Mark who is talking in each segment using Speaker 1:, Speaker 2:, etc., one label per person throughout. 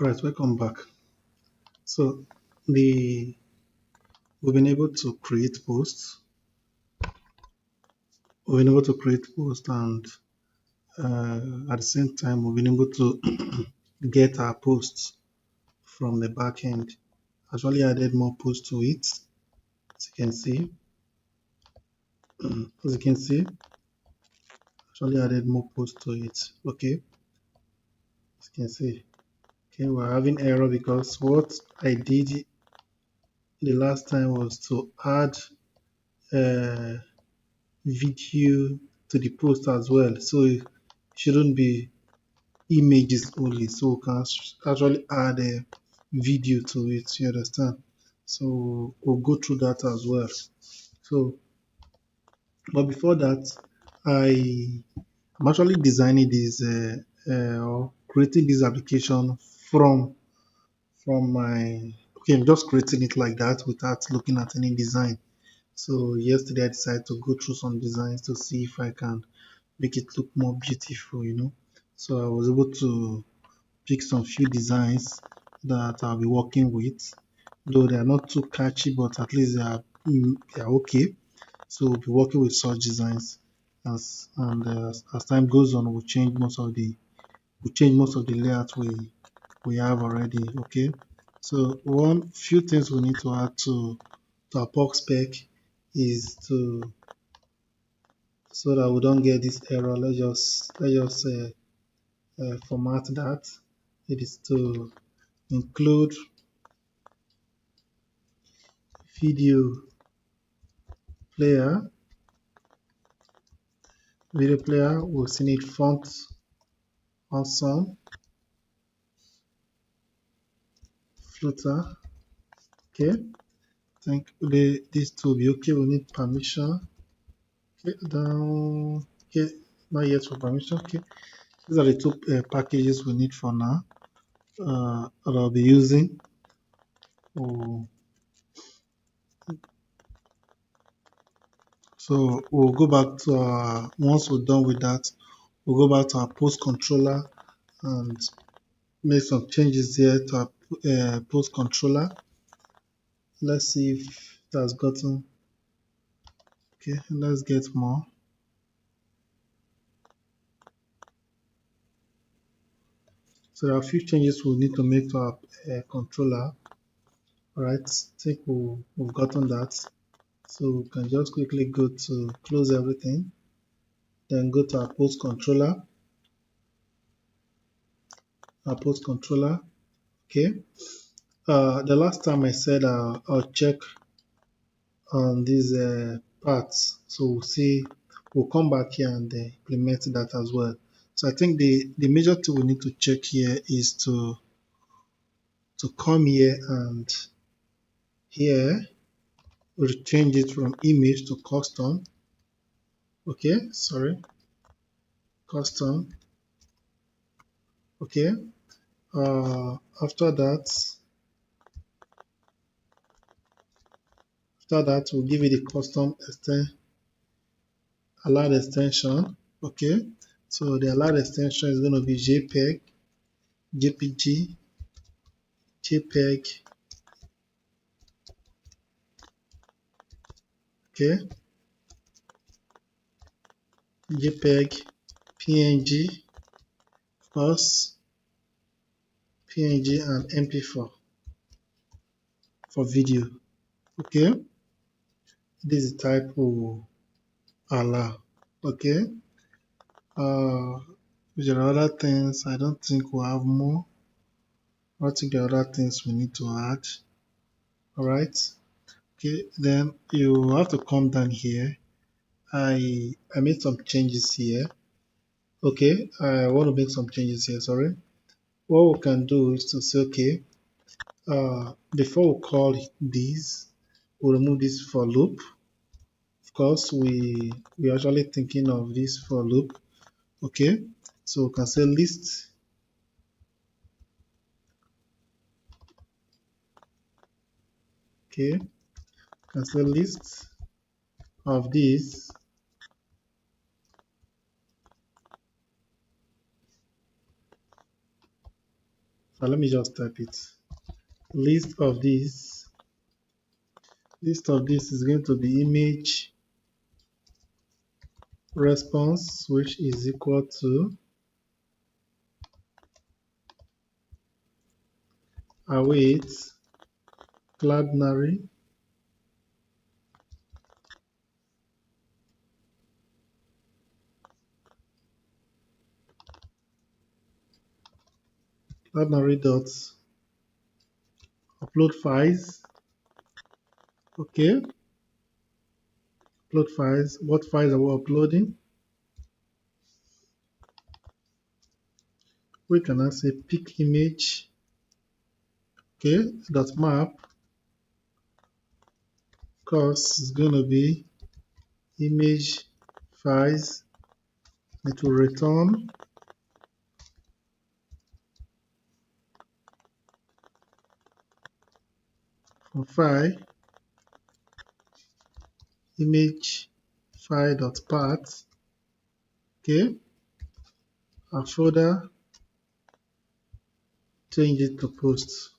Speaker 1: All right, welcome back. So the we've been able to create posts. We've been able to create posts, and at the same time, we've been able to get our posts from the backend. Actually, added more posts to it. As you can see, as you can see, actually added more posts to it. Okay, as you can see. Okay, we're having error because what I did the last time was to add uh, video to the post as well. So it shouldn't be images only. So we can actually add a video to it. You understand? So we'll go through that as well. So, but before that, I'm actually designing this or creating this application from my. Okay, I'm just creating it like that without looking at any design. So yesterday I decided to go through some designs to see if I can make it look more beautiful. So I was able to pick some few designs that I'll be working with, though they are not too catchy, but at least they are okay. So we'll be working with such designs as time goes on, we'll change most of the layout we have already. Okay. So one few things we need to add to our POC spec is to so that we don't get this error. Let's just format that. It is to include video player. Video player will see need font awesome. Flutter. Okay. Think this to be okay. We need permission. Okay, down. Okay, not yet for permission. Okay, these are the two packages we need for now. That I'll be using. Oh, so we'll go back to our once we're done with that, we'll go back to our post controller and make some changes here to our post controller. Let's see if it has gotten. Okay, let's get more. So there are a few changes we'll need to make to our controller. All right, I think we've gotten that. So we can just quickly go to close everything, then go to our post controller. Okay. The last time I said I'll check on these parts. So we'll come back here and implement that as well. So I think the major thing we need to check here is to come here and here we'll change it from image to custom. Okay, sorry, custom. Okay. After that, we'll give it a custom allowed extension. Okay. So the allowed extension is going to be JPEG, JPG, JPEG. Okay. JPEG, PNG, plus PNG and MP4 for video. Okay. This is type we'll allow. Okay. There are other things. I don't think we'll have more. I think there are other things we need to add. All right. Okay. Then you have to come down here. I made some changes here. Okay. I want to make some changes here. Sorry. What we can do is to say, okay, before we call this, we'll remove this for loop. Of course, we actually thinking of this for loop. Okay. So we can say list. Okay. We can say list of this. So let me just type it. List of this. List of this is going to be image response, which is equal to await cloudinary dot upload files. Okay, upload files. What files are we uploading? We can now say pick image. Okay, dot map. Course is going to be image files. It will return from file image file dot path. Okay, a folder, change it to post.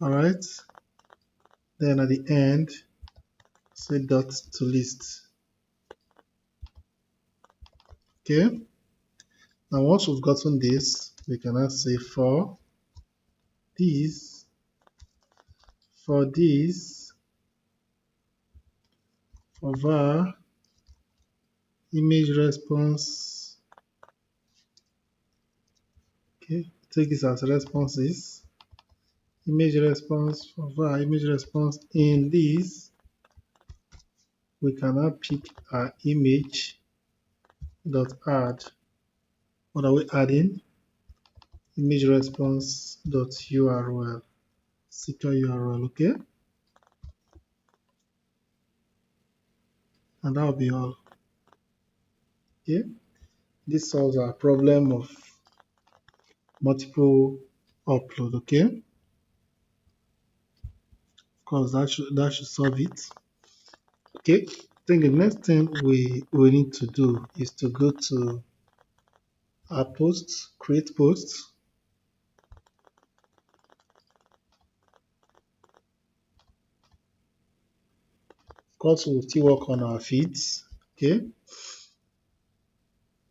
Speaker 1: All right, then at the end say dot to list. Okay, now once we've gotten this, we can now say for this, for var image response. Okay, take this as responses. Image response for var image response in this, we can now pick our image dot add. What are we adding? Image response dot url, secure url. Okay, and that will be all. Okay, this solves our problem of multiple upload. Okay, of course that should solve it. Okay, I think the next thing we need to do is to go to our posts, create posts. Of course, we'll still work on our feeds. Okay,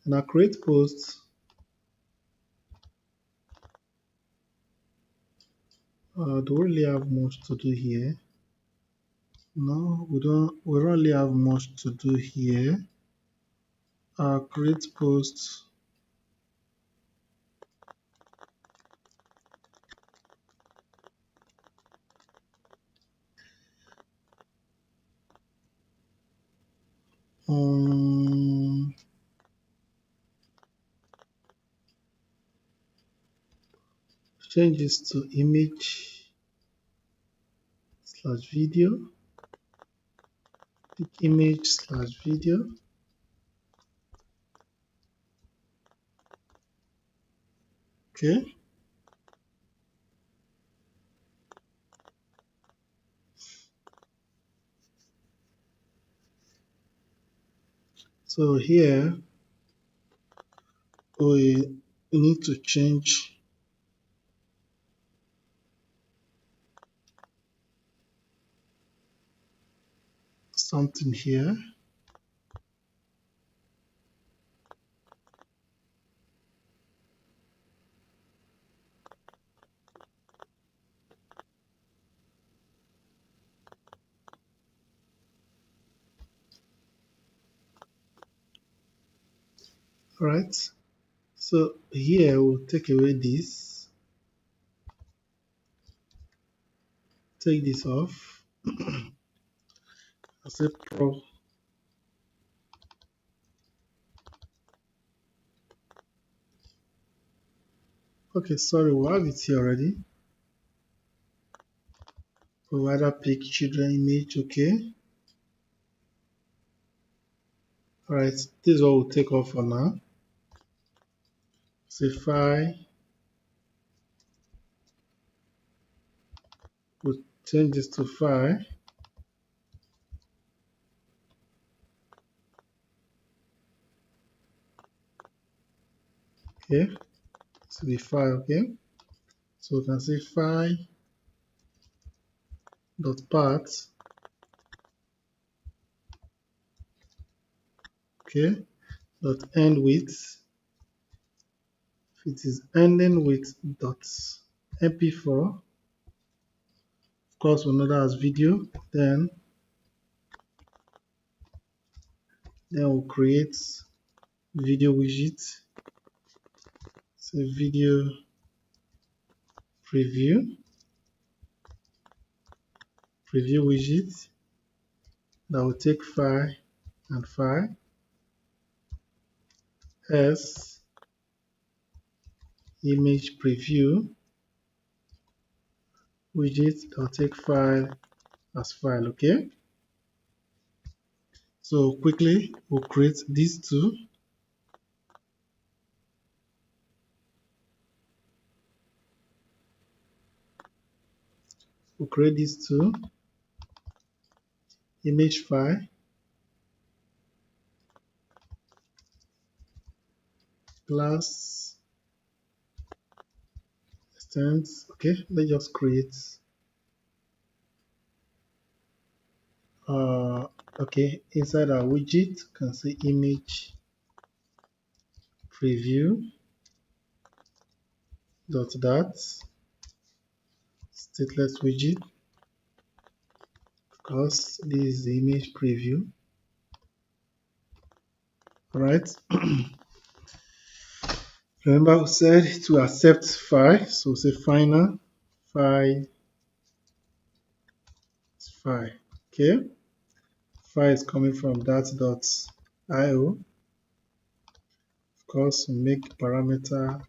Speaker 1: and our create posts. Do we really have much to do here? No, we don't really have much to do here. Create posts. Change this to image slash video. Pick image slash video. Okay. So here we need to change something here. All right. So here we'll take away this, take this off. I say pro. Okay, sorry, we have it here already. Provider pick children image. Okay. All right, this is what we'll take off for now. Say file. We'll change this to file. Okay, to the file. Okay. So we can say file dot path, okay, dot end with, if it is ending with dot mp4, of course we know that as video, then we'll create video widget, so video preview widget that will take file and file as image preview widget that will take file as file. Okay, so quickly we'll create these two. We'll create these two image file class extends. Okay, let's just create okay, inside our widget you can say image preview dot stateless widget, because this is the image preview. Alright, remember we said to accept file, so say final file. Okay, file is coming from that.io. Of course, we make parameter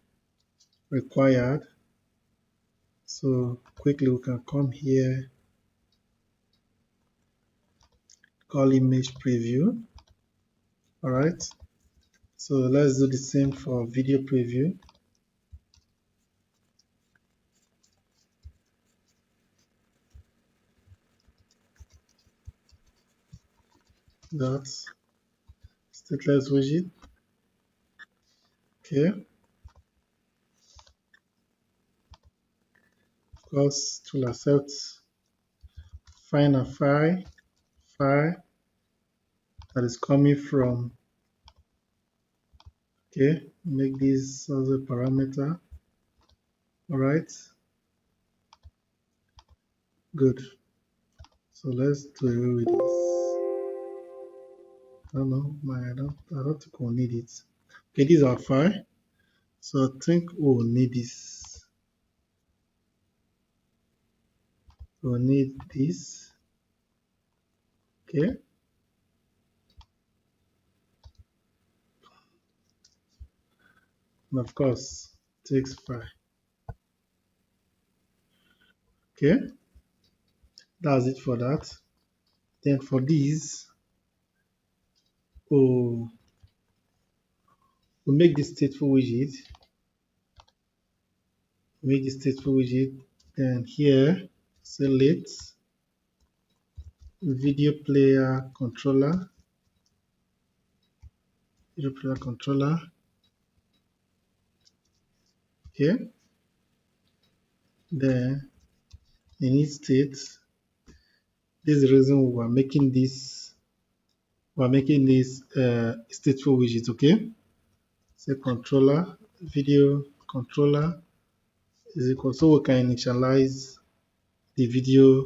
Speaker 1: required. So quickly we can come here, call image preview. Alright, so let's do the same for video preview. Dot stateless widget. Okay, of course it will accept final file that is coming from. Okay, make this as a parameter. Alright, good. So let's do away with this. I don't know, I don't think we'll need it. Okay, this is our file. So I think we'll need this. We'll need this. Okay. And of course, takes file. Okay, that's it for that. Then for these, we'll make this stateful widget. Then here, select video player controller. Okay. Then in its state, this is the reason we are making this. Stateful widget. Okay. Say controller video controller is equal, so we can initialize the video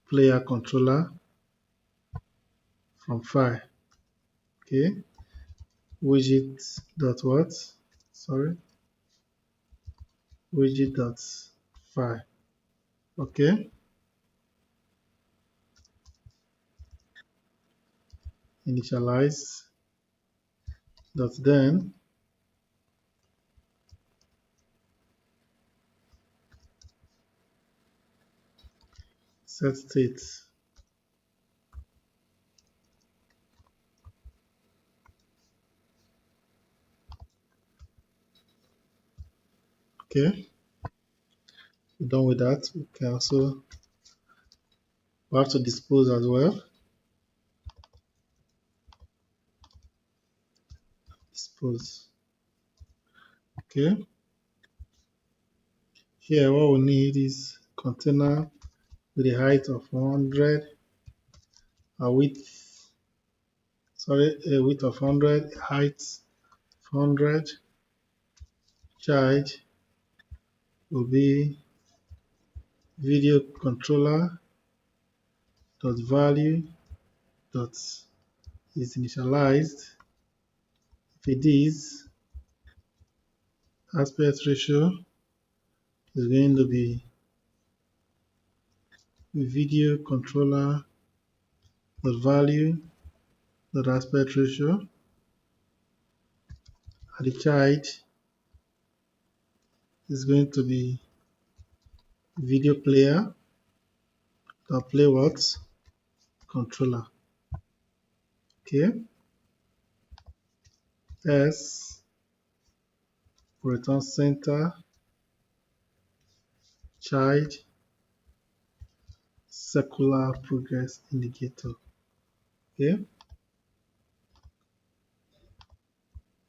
Speaker 1: player controller from file. Okay, widget dot what? Sorry, widget dot file. Okay, initialize dot then set state. Okay, we're done with that. We can also have to dispose as well. Dispose. Okay, Here, what we need is container with a height of 100, a width, sorry, a width of 100, height of 100, charge will be video controller dot value dot is initialized. If it is, aspect ratio is going to be video controller dot value dot aspect ratio. And the charge is going to be video player dot play what controller. Okay, S return center charge circular progress indicator. Okay,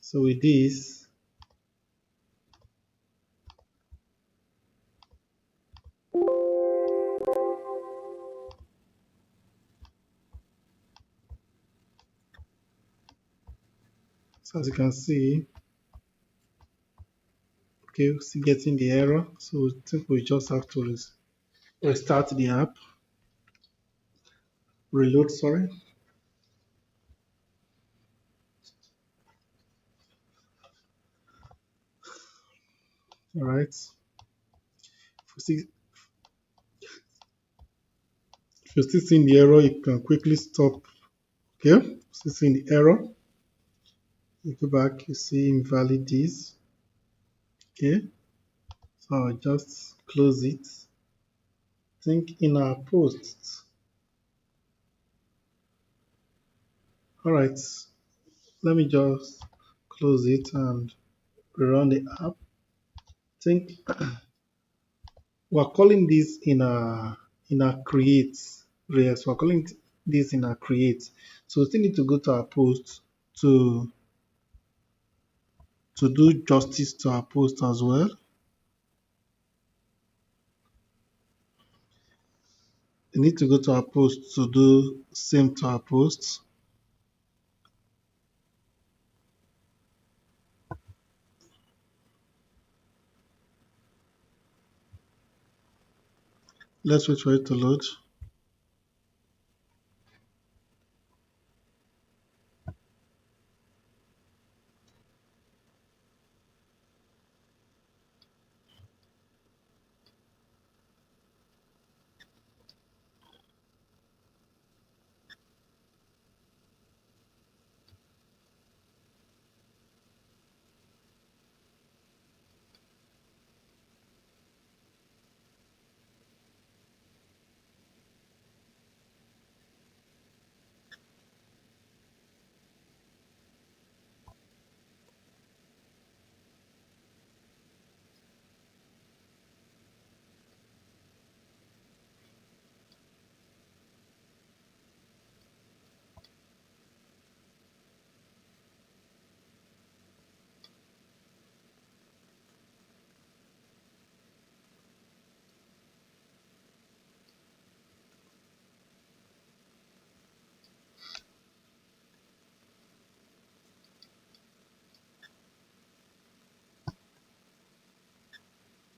Speaker 1: so with this, so as you can see, okay, we're still getting the error. So I think we just have to restart the app, reload, sorry. All right. If you're still seeing the error, you can quickly stop. Okay, still seeing the error. You go back, you see invalid this. Okay, so I'll just close it. Think in our posts. All right, let me just close it and rerun the app. Think we're calling this in our create. Yes, we're calling this in our create. So we still need to go to our post to do justice to our post as well. We need to go to our post to do same to our posts. Let's wait for it to load.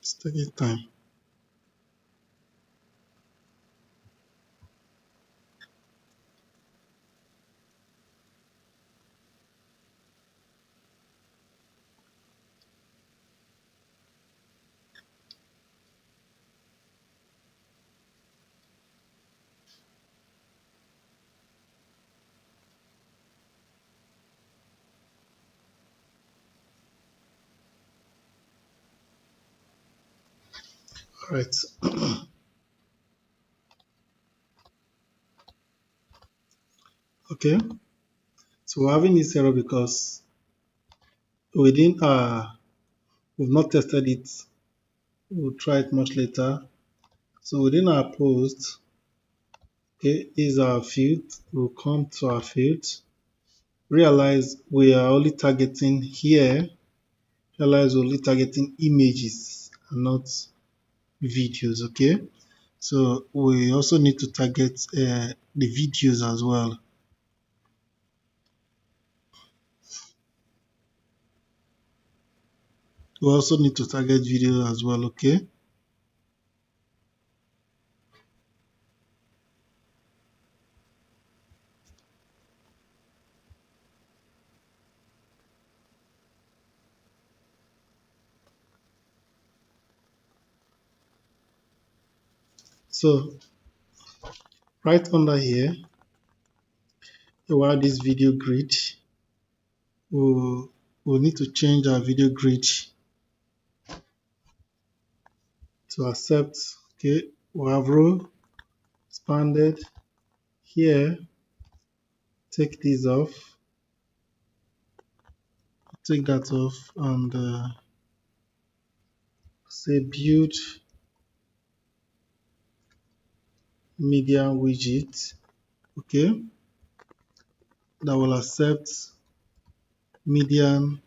Speaker 1: It's taking time. All right. Okay. So we're having this error because we didn't we've not tested it. We'll try it much later. So within our post, okay, is our field. We'll come to our field. Realize we are only targeting here. Realize we're only targeting images and not videos. Okay, so we also need to target the videos as well. We also need to target video as well. Okay, so right under here, while this video grid, we'll need to change our video grid to accept. Okay, we have row expanded here. Take this off, take that off, and say build media widget. Okay, that will accept median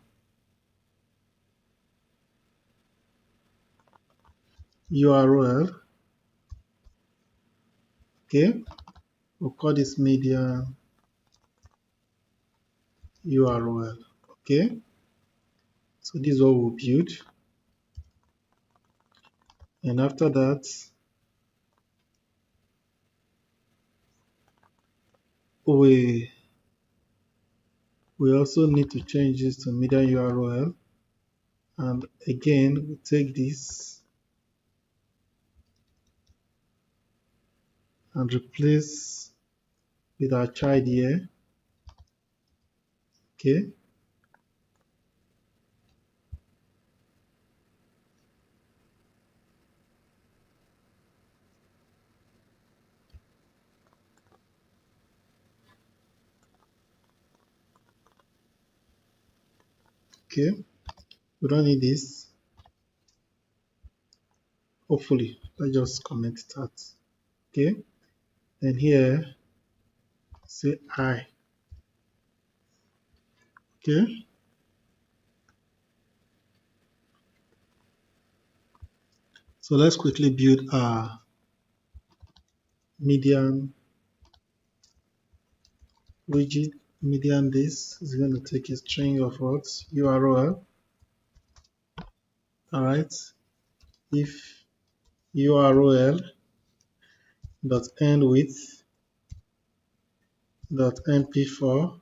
Speaker 1: URL. Okay, we'll call this median URL. Okay, so this is what we'll build, and after that, we also need to change this to median URL, and again we take this and replace with our child here. Okay, okay, we don't need this. Hopefully, let's just comment that. Okay, then here say I. Okay, so let's quickly build our median widget. Median this is going to take a string of what URL. All right, if URL dot end with dot mp4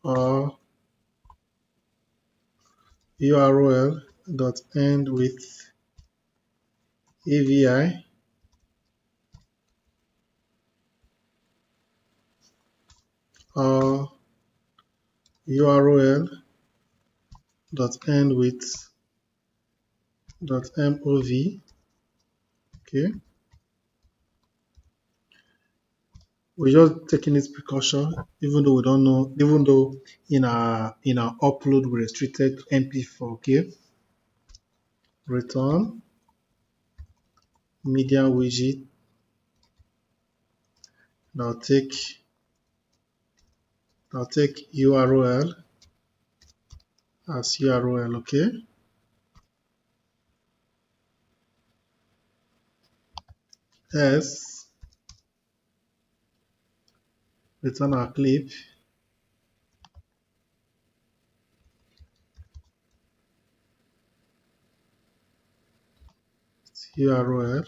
Speaker 1: or URL dot end with AVI or URL dot end with dot mov. Okay, we're just taking this precaution, even though we don't know, even though in our upload we restricted to mp4. Okay, return media widget. Now take URL as URL. Okay, s return our clip URL.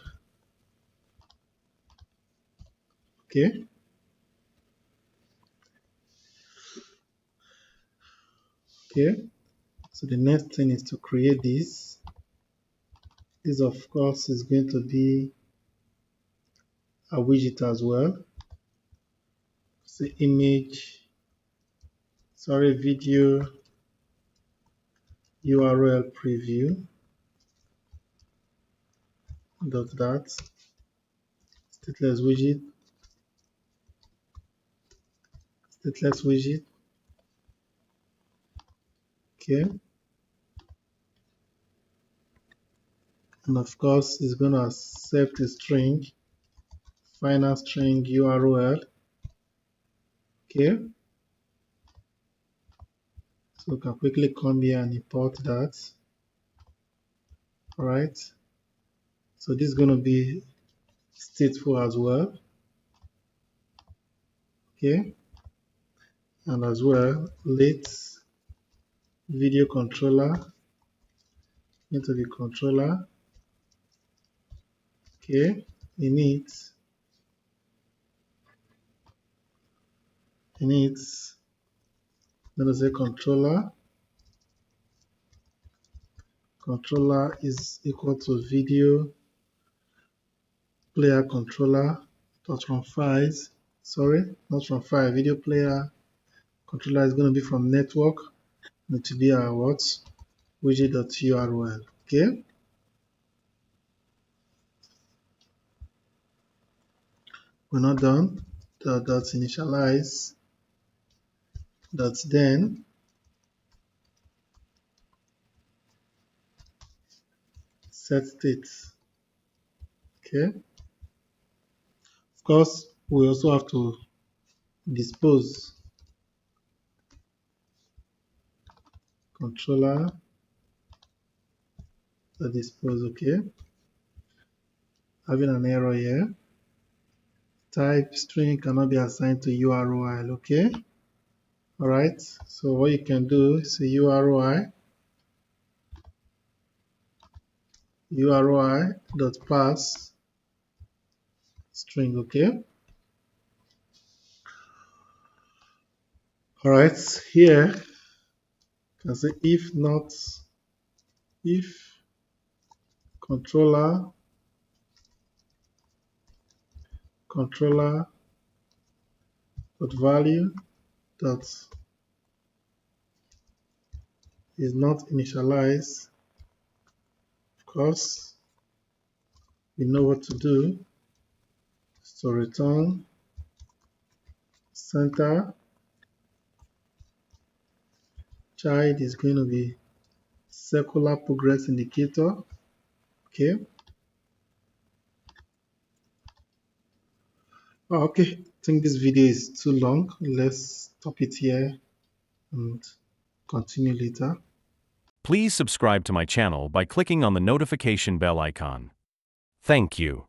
Speaker 1: Okay, okay. So the next thing is to create this. This of course is going to be a widget as well. Say image, sorry, video URL preview dot that stateless widget, stateless widget. Okay, and of course it's going to accept a string, final string URL. Okay, so we can quickly come here and import that. All right. So this is going to be stateful as well. Okay. And as well, let video controller into the controller. Okay. In it, let us say controller is equal to video player controller dot from files. Sorry, not from file. Video player controller is going to be from network. Need to be our what? Widget.url. Okay. We're not done. Dot initialize. Dot then set state. Okay. Of course, we also have to dispose controller dispose. Okay. Having an error here. Type string cannot be assigned to URL. Okay. All right. So what you can do is a URI dot pass string. Okay. All right. Here you can say if controller dot value dot is not initialized. Of course, we know what to do. So return center child is going to be circular progress indicator. Okay. Okay. I think this video is too long. Let's stop it here and continue later.
Speaker 2: Please subscribe to my channel by clicking on the notification bell icon. Thank you.